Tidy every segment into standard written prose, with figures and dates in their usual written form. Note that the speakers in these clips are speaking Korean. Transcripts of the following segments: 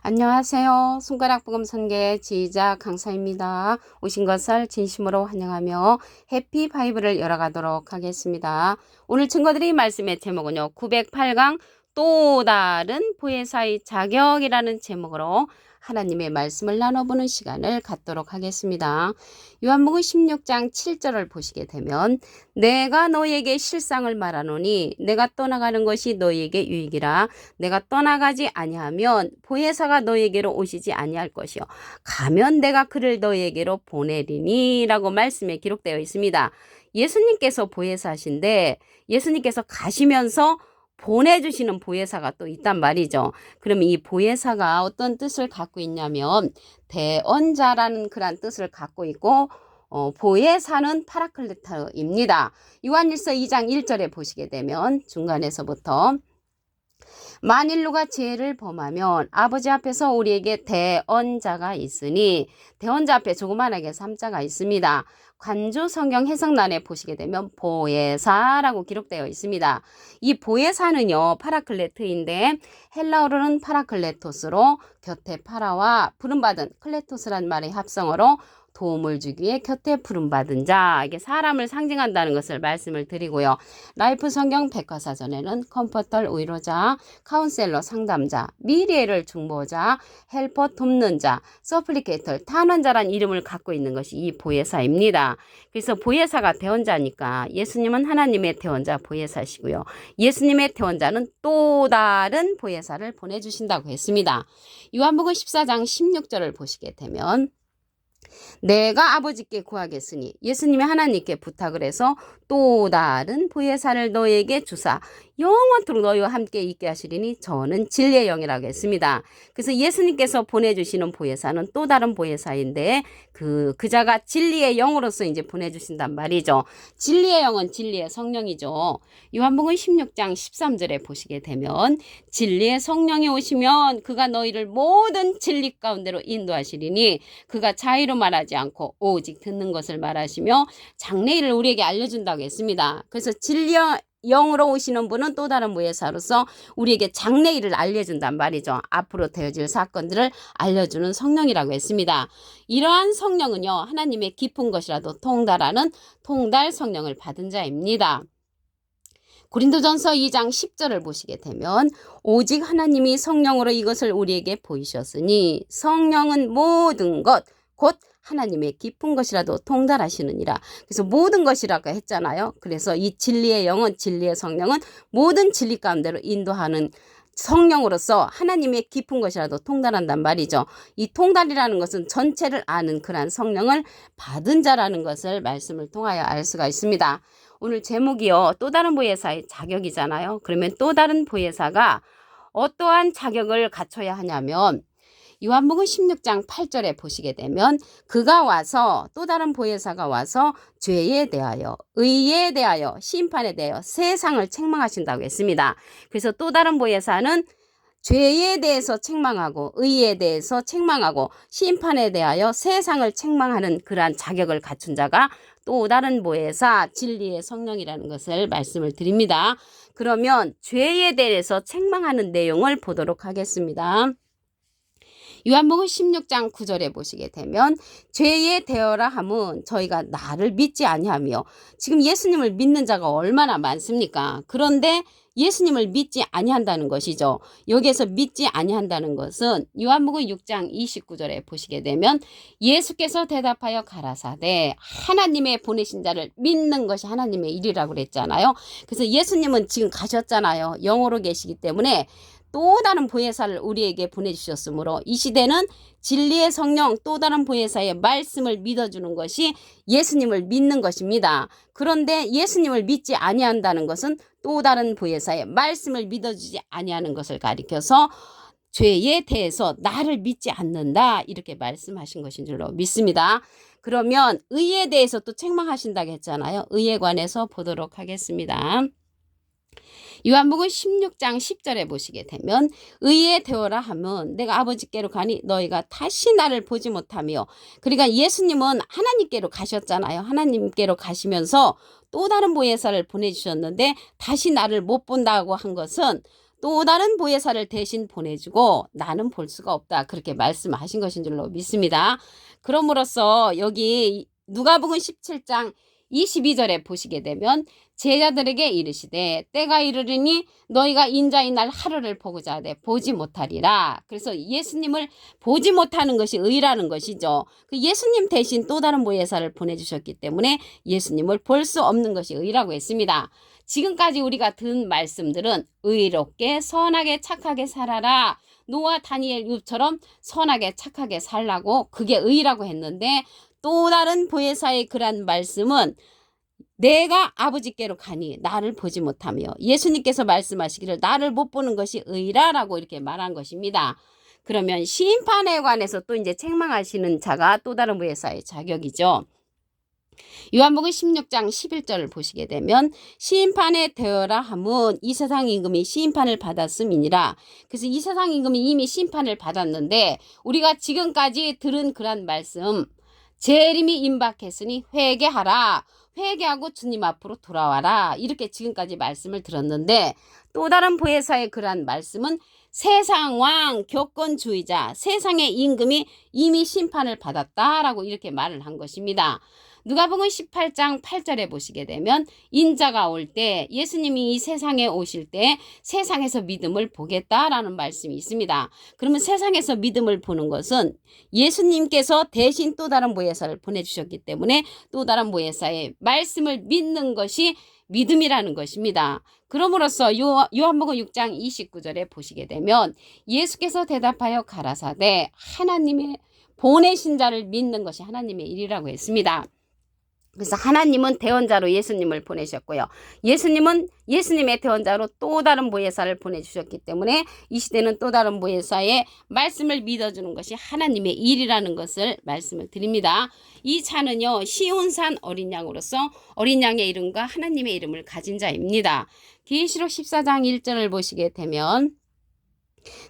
안녕하세요. 손가락 복음 선계 지휘자 강사입니다. 오신 것을 진심으로 환영하며 해피 바이블을 열어가도록 하겠습니다. 오늘 친구들이 말씀의 제목은요. 908강 또 다른 보혜사의 자격이라는 제목으로 하나님의 말씀을 나눠보는 시간을 갖도록 하겠습니다. 요한복음 16장 7절을 보시게 되면 내가 너에게 실상을 말하노니 내가 떠나가는 것이 너에게 유익이라. 내가 떠나가지 아니하면 보혜사가 너에게로 오시지 아니할 것이요 가면 내가 그를 너에게로 보내리니 라고 말씀에 기록되어 있습니다. 예수님께서 보혜사신데 예수님께서 가시면서 보내주시는 보혜사가 또 있단 말이죠. 그러면 이 보혜사가 어떤 뜻을 갖고 있냐면 대언자라는 그런 뜻을 갖고 있고 보혜사는 파라클레타입니다. 요한일서 2장 1절에 보시게 되면 중간에서부터 만일 누가 죄를 범하면 아버지 앞에서 우리에게 대언자가 있으니 대언자 앞에 조그만하게 3자가 있습니다. 관주 성경 해석란에 보시게 되면 보혜사라고 기록되어 있습니다. 이 보혜사는요 파라클레트인데 헬라어로는 파라클레토스로 곁에 파라와 부름받은 클레토스란 말의 합성어로 도움을 주기에 곁에 부름받은 자, 이게 사람을 상징한다는 것을 말씀을 드리고요. 라이프 성경 백과사전에는 컴포터 위로자, 카운셀러 상담자, 미래를 중보자, 헬퍼 돕는 자, 서플리케이터 탄원자란 이름을 갖고 있는 것이 이 보혜사입니다. 그래서 보혜사가 대언자니까 예수님은 하나님의 대언자 보혜사시고요. 예수님의 대언자는 또 다른 보혜사를 보내주신다고 했습니다. 요한복음 14장 16절을 보시게 되면 내가 아버지께 구하겠으니 예수님이 하나님께 부탁을 해서 또 다른 보혜사를 너에게 주사 영원토록 너희와 함께 있게 하시리니 저는 진리의 영이라고 했습니다. 그래서 예수님께서 보내주시는 보혜사는 또 다른 보혜사인데 그자가 진리의 영으로서 이제 보내주신단 말이죠. 진리의 영은 진리의 성령이죠. 요한복음 16장 13절에 보시게 되면 진리의 성령이 오시면 그가 너희를 모든 진리 가운데로 인도하시리니 그가 자의로 말하지 않고 오직 듣는 것을 말하시며 장래일을 우리에게 알려준다고 했습니다. 그래서 진리의 영으로 오시는 분은 또 다른 보혜사로서 우리에게 장래일을 알려준단 말이죠. 앞으로 되어질 사건들을 알려주는 성령이라고 했습니다. 이러한 성령은요 하나님의 깊은 것이라도 통달하는 통달 성령을 받은 자입니다. 고린도전서 2장 10절을 보시게 되면 오직 하나님이 성령으로 이것을 우리에게 보이셨으니 성령은 모든 것 곧 하나님의 깊은 것이라도 통달하시느니라. 그래서 모든 것이라고 했잖아요. 그래서 이 진리의 영은 진리의 성령은 모든 진리 가운데로 인도하는 성령으로서 하나님의 깊은 것이라도 통달한단 말이죠. 이 통달이라는 것은 전체를 아는 그러한 성령을 받은 자라는 것을 말씀을 통하여 알 수가 있습니다. 오늘 제목이요. 또 다른 보혜사의 자격이잖아요. 그러면 또 다른 보혜사가 어떠한 자격을 갖춰야 하냐면 요한복음 16장 8절에 보시게 되면 그가 와서 또 다른 보혜사가 와서 죄에 대하여 의에 대하여 심판에 대하여 세상을 책망하신다고 했습니다. 그래서 또 다른 보혜사는 죄에 대해서 책망하고 의에 대해서 책망하고 심판에 대하여 세상을 책망하는 그러한 자격을 갖춘 자가 또 다른 보혜사 진리의 성령이라는 것을 말씀을 드립니다. 그러면 죄에 대해서 책망하는 내용을 보도록 하겠습니다. 요한복음 16장 9절에 보시게 되면 죄에 대하라 함은 저희가 나를 믿지 아니하며 지금 예수님을 믿는 자가 얼마나 많습니까? 그런데 예수님을 믿지 아니한다는 것이죠. 여기에서 믿지 아니한다는 것은 요한복음 6장 29절에 보시게 되면 예수께서 대답하여 가라사대 하나님의 보내신 자를 믿는 것이 하나님의 일이라고 그랬잖아요. 그래서 예수님은 지금 가셨잖아요. 영으로 계시기 때문에 또 다른 보혜사를 우리에게 보내주셨으므로 이 시대는 진리의 성령 또 다른 보혜사의 말씀을 믿어주는 것이 예수님을 믿는 것입니다. 그런데 예수님을 믿지 아니한다는 것은 또 다른 보혜사의 말씀을 믿어주지 아니하는 것을 가리켜서 죄에 대해서 나를 믿지 않는다 이렇게 말씀하신 것인 줄로 믿습니다. 그러면 의에 대해서 또 책망하신다고 했잖아요. 의에 관해서 보도록 하겠습니다. 요한복음 16장 10절에 보시게 되면 의에 되어라 하면 내가 아버지께로 가니 너희가 다시 나를 보지 못하며 그러니까 예수님은 하나님께로 가셨잖아요. 하나님께로 가시면서 또 다른 보혜사를 보내주셨는데 다시 나를 못 본다고 한 것은 또 다른 보혜사를 대신 보내주고 나는 볼 수가 없다. 그렇게 말씀하신 것인 줄로 믿습니다. 그럼으로써 여기 누가복음 17장 22절에 보시게 되면 제자들에게 이르시되 때가 이르리니 너희가 인자의 날 하루를 보고자 하되 보지 못하리라. 그래서 예수님을 보지 못하는 것이 의라는 것이죠. 그 예수님 대신 또 다른 보혜사를 보내주셨기 때문에 예수님을 볼 수 없는 것이 의라고 했습니다. 지금까지 우리가 든 말씀들은 의롭게 선하게 착하게 살아라. 노아 다니엘 욥처럼 선하게 착하게 살라고 그게 의라고 했는데 또 다른 보혜사의 그런 말씀은 내가 아버지께로 가니 나를 보지 못하며 예수님께서 말씀하시기를 나를 못 보는 것이 의라라고 이렇게 말한 것입니다. 그러면 심판에 관해서 또 이제 책망하시는 자가 또 다른 보혜사의 자격이죠. 요한복음 16장 11절을 보시게 되면 심판에 되어라 함은 이 세상 임금이 심판을 받았음이니라. 그래서 이 세상 임금이 이미 심판을 받았는데 우리가 지금까지 들은 그런 말씀 재림이 임박했으니 회개하라. 회개하고 주님 앞으로 돌아와라. 이렇게 지금까지 말씀을 들었는데 또 다른 보혜사의 그러한 말씀은 세상 왕 교권주의자 세상의 임금이 이미 심판을 받았다라고 이렇게 말을 한 것입니다. 누가복음 18장 8절에 보시게 되면 인자가 올 때 예수님이 이 세상에 오실 때 세상에서 믿음을 보겠다라는 말씀이 있습니다. 그러면 세상에서 믿음을 보는 것은 예수님께서 대신 또 다른 보혜사를 보내주셨기 때문에 또 다른 보혜사의 말씀을 믿는 것이 믿음이라는 것입니다. 그러므로써 요한복음 6장 29절에 보시게 되면 예수께서 대답하여 가라사대 하나님의 보내신 자를 믿는 것이 하나님의 일이라고 했습니다. 그래서 하나님은 대언자로 예수님을 보내셨고요. 예수님은 예수님의 대언자로 또 다른 보혜사를 보내주셨기 때문에 이 시대는 또 다른 보혜사의 말씀을 믿어주는 것이 하나님의 일이라는 것을 말씀을 드립니다. 이 자는요 시온산 어린 양으로서 어린 양의 이름과 하나님의 이름을 가진 자입니다. 계시록 14장 1절을 보시게 되면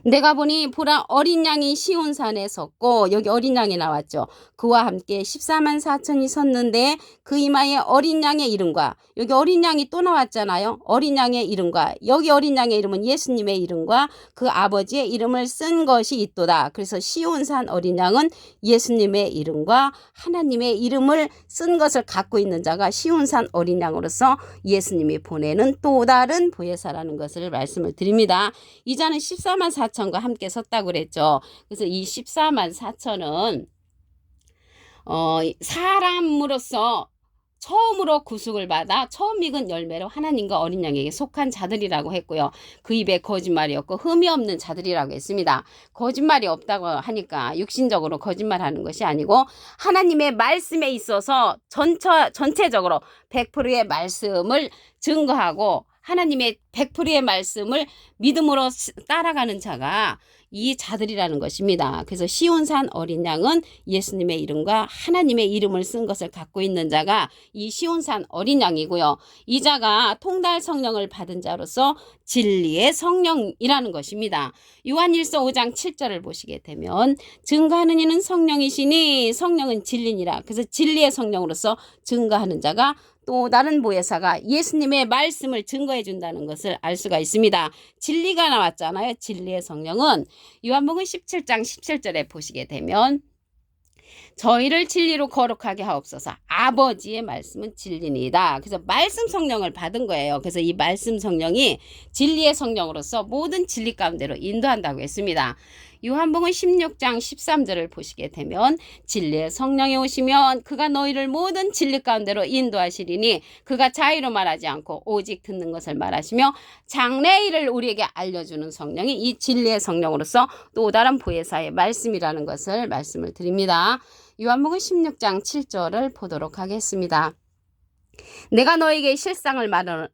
내가 보니 보라 어린 양이 시온산에 섰고 여기 어린 양이 나왔죠. 그와 함께 14만 4천이 섰는데 그 이마에 어린 양의 이름과 여기 어린 양이 또 나왔잖아요. 어린 양의 이름과 여기 어린 양의 이름은 예수님의 이름과 그 아버지의 이름을 쓴 것이 있도다. 그래서 시온산 어린 양은 예수님의 이름과 하나님의 이름을 쓴 것을 갖고 있는 자가 시온산 어린 양으로서 예수님이 보내는 또 다른 보혜사라는 것을 말씀을 드립니다. 이 자는 14만 4천과 함께 섰다고 그랬죠. 그래서 이 14만 4천은 사람으로서 처음으로 구속을 받아 처음 익은 열매로 하나님과 어린 양에게 속한 자들이라고 했고요. 그 입에 거짓말이 없고 흠이 없는 자들이라고 했습니다. 거짓말이 없다고 하니까 육신적으로 거짓말하는 것이 아니고 하나님의 말씀에 있어서 전체적으로 100%의 말씀을 증거하고 하나님의 100%의 말씀을 믿음으로 따라가는 자가 이 자들이라는 것입니다. 그래서 시온산 어린 양은 예수님의 이름과 하나님의 이름을 쓴 것을 갖고 있는 자가 이 시온산 어린 양이고요. 이 자가 통달 성령을 받은 자로서 진리의 성령이라는 것입니다. 요한일서 5장 7절을 보시게 되면 증거하는 이는 성령이시니 성령은 진리니라. 그래서 진리의 성령으로서 증거하는 자가 또 다른 보혜사가 예수님의 말씀을 증거해 준다는 것을 알 수가 있습니다. 진리가 나왔잖아요. 진리의 성령은 요한복음 17장 17절에 보시게 되면 저희를 진리로 거룩하게 하옵소서. 아버지의 말씀은 진리니이다. 그래서 말씀 성령을 받은 거예요. 그래서 이 말씀 성령이 진리의 성령으로서 모든 진리 가운데로 인도한다고 했습니다. 요한복음 16장 13절을 보시게 되면 진리의 성령이 오시면 그가 너희를 모든 진리 가운데로 인도하시리니 그가 자의로 말하지 않고 오직 듣는 것을 말하시며 장래일을 우리에게 알려주는 성령이 이 진리의 성령으로서 또 다른 보혜사의 말씀이라는 것을 말씀을 드립니다. 요한복음 16장 7절을 보도록 하겠습니다. 내가 너에게 실상을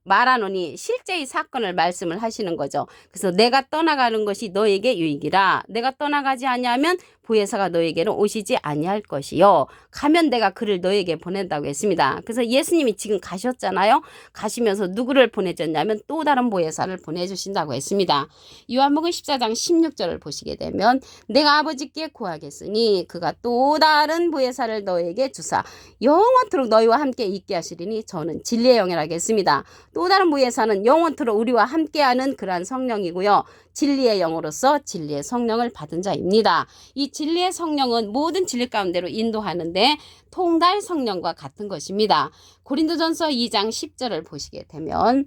말하노니 실제의 사건을 말씀을 하시는 거죠. 그래서 내가 떠나가는 것이 너에게 유익이라. 내가 떠나가지 아니하면 부혜사가 너에게는 오시지 아니할 것이요. 가면 내가 그를 너에게 보낸다고 했습니다. 그래서 예수님이 지금 가셨잖아요. 가시면서 누구를 보내줬냐면 또 다른 보혜사를 보내주신다고 했습니다. 요한복음 14장 16절을 보시게 되면 내가 아버지께 구하겠으니 그가 또 다른 보혜사를 너에게 주사 영원토록 너희와 함께 있게 하시리니 저는 진리의 영이라고 했습니다. 또 다른 보혜사는 영원토록 우리와 함께하는 그러한 성령이고요. 진리의 영으로서 진리의 성령을 받은 자입니다. 이 진리의 성령은 모든 진리 가운데로 인도하는데 통달 성령과 같은 것입니다. 고린도전서 2장 10절을 보시게 되면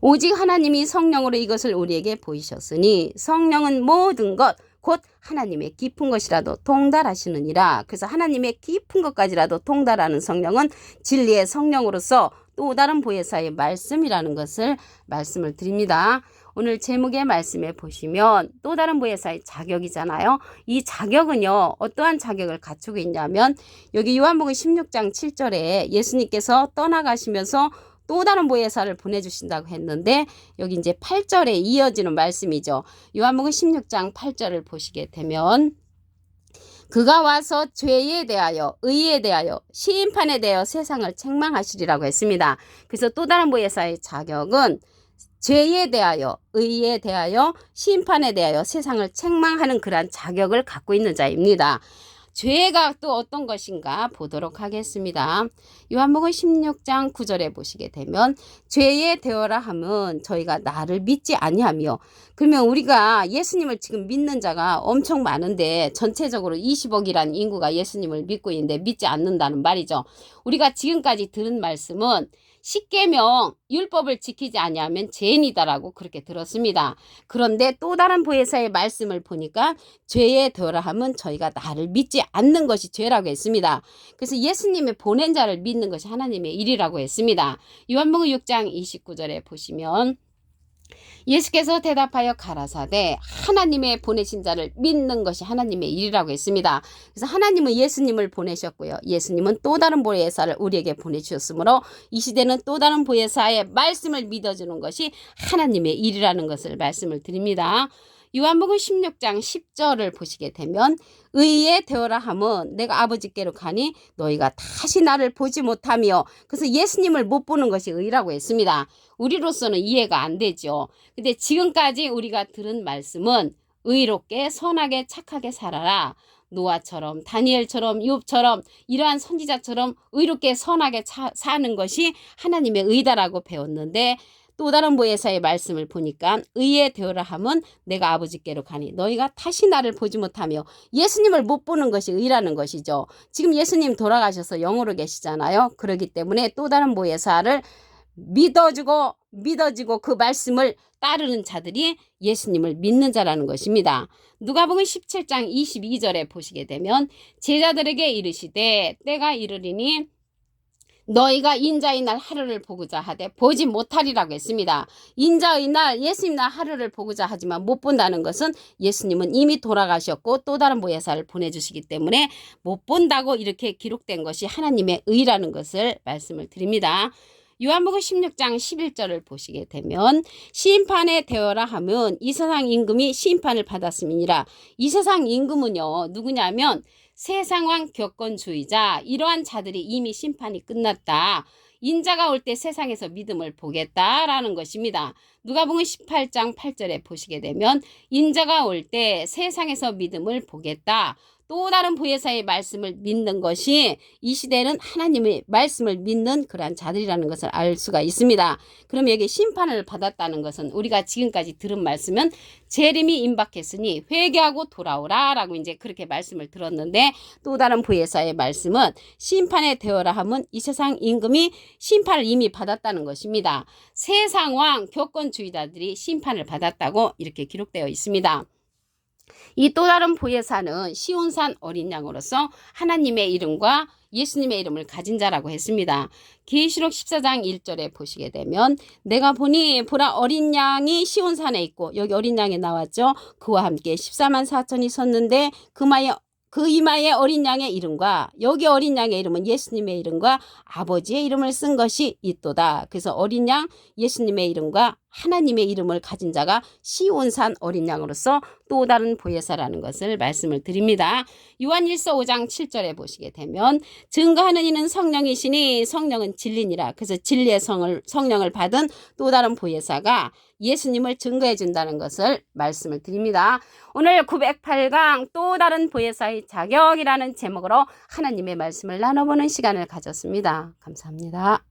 오직 하나님이 성령으로 이것을 우리에게 보이셨으니 성령은 모든 것 곧 하나님의 깊은 것이라도 통달하시느니라. 그래서 하나님의 깊은 것까지라도 통달하는 성령은 진리의 성령으로서 또 다른 보혜사의 말씀이라는 것을 말씀을 드립니다. 오늘 제목의 말씀에 보시면 또 다른 보혜사의 자격이잖아요. 이 자격은요, 어떠한 자격을 갖추고 있냐면 여기 요한복음 16장 7절에 예수님께서 떠나가시면서 또 다른 보혜사를 보내주신다고 했는데 여기 이제 8절에 이어지는 말씀이죠. 요한복음 16장 8절을 보시게 되면 그가 와서 죄에 대하여 의에 대하여 심판에 대하여 세상을 책망하시리라고 했습니다. 그래서 또 다른 보혜사의 자격은 죄에 대하여 의에 대하여 심판에 대하여 세상을 책망하는 그러한 자격을 갖고 있는 자입니다. 죄가 또 어떤 것인가 보도록 하겠습니다. 요한복음 16장 9절에 보시게 되면 죄에 대어라 함은 저희가 나를 믿지 아니하며 그러면 우리가 예수님을 지금 믿는 자가 엄청 많은데 전체적으로 20억이라는 인구가 예수님을 믿고 있는데 믿지 않는다는 말이죠. 우리가 지금까지 들은 말씀은 십계명 율법을 지키지 아니하면 죄인이다라고 그렇게 들었습니다. 그런데 또 다른 보혜사의 말씀을 보니까 죄에 더라 함은 저희가 나를 믿지 않는 것이 죄라고 했습니다. 그래서 예수님의 보낸 자를 믿는 것이 하나님의 일이라고 했습니다. 요한복음 6장 29절에 보시면 예수께서 대답하여 가라사대 하나님의 보내신 자를 믿는 것이 하나님의 일이라고 했습니다. 그래서 하나님은 예수님을 보내셨고요. 예수님은 또 다른 보혜사를 우리에게 보내주셨으므로 이 시대는 또 다른 보혜사의 말씀을 믿어주는 것이 하나님의 일이라는 것을 말씀을 드립니다. 요한복음 16장 10절을 보시게 되면 의에 되어라 함은 내가 아버지께로 가니 너희가 다시 나를 보지 못하며 그래서 예수님을 못 보는 것이 의라고 했습니다. 우리로서는 이해가 안 되죠. 근데 지금까지 우리가 들은 말씀은 의롭게 선하게 착하게 살아라. 노아처럼 다니엘처럼 욥처럼 이러한 선지자처럼 의롭게 선하게 사는 것이 하나님의 의다라고 배웠는데 또 다른 보혜사의 말씀을 보니까 의에 되어라 함은 내가 아버지께로 가니 너희가 다시 나를 보지 못하며 예수님을 못 보는 것이 의라는 것이죠. 지금 예수님 돌아가셔서 영으로 계시잖아요. 그렇기 때문에 또 다른 보혜사를 믿어지고 그 말씀을 따르는 자들이 예수님을 믿는 자라는 것입니다. 누가복음 17장 22절에 보시게 되면 제자들에게 이르시되 때가 이르리니 너희가 인자의 날 하루를 보고자 하되 보지 못하리라고 했습니다. 인자의 날 예수님 날 하루를 보고자 하지만 못 본다는 것은 예수님은 이미 돌아가셨고 또 다른 보혜사를 보내주시기 때문에 못 본다고 이렇게 기록된 것이 하나님의 의라는 것을 말씀을 드립니다. 요한복음 16장 11절을 보시게 되면 심판에 되어라 하면 이 세상 임금이 심판을 받았음이니라. 이 세상 임금은요 누구냐면 세상왕 격건주의자 이러한 자들이 이미 심판이 끝났다. 인자가 올 때 세상에서 믿음을 보겠다라는 것입니다. 누가복음 18장 8절에 보시게 되면 인자가 올 때 세상에서 믿음을 보겠다. 또 다른 보혜사의 말씀을 믿는 것이 이 시대는 하나님의 말씀을 믿는 그러한 자들이라는 것을 알 수가 있습니다. 그럼 여기 심판을 받았다는 것은 우리가 지금까지 들은 말씀은 재림이 임박했으니 회개하고 돌아오라 라고 이제 그렇게 말씀을 들었는데 또 다른 보혜사의 말씀은 심판에 되어라 함은 이 세상 임금이 심판을 이미 받았다는 것입니다. 세상 왕 교권주의자들이 심판을 받았다고 이렇게 기록되어 있습니다. 이 또 다른 보혜사는 시온산 어린 양으로서 하나님의 이름과 예수님의 이름을 가진 자라고 했습니다. 계시록 14장 1절에 보시게 되면 내가 보니 보라 어린 양이 시온산에 있고 여기 어린 양이 나왔죠. 그와 함께 14만 4천이 섰는데 그 이마에 어린 양의 이름과 여기 어린 양의 이름은 예수님의 이름과 아버지의 이름을 쓴 것이 있도다. 그래서 어린 양 예수님의 이름과 하나님의 이름을 가진 자가 시온산 어린 양으로서 또 다른 보혜사라는 것을 말씀을 드립니다. 요한일서 5장 7절에 보시게 되면 증거하는 이는 성령이시니 성령은 진리니라. 그래서 진리의 성령을 받은 또 다른 보혜사가 예수님을 증거해 준다는 것을 말씀을 드립니다. 오늘 908강 또 다른 보혜사의 자격이라는 제목으로 하나님의 말씀을 나눠보는 시간을 가졌습니다. 감사합니다.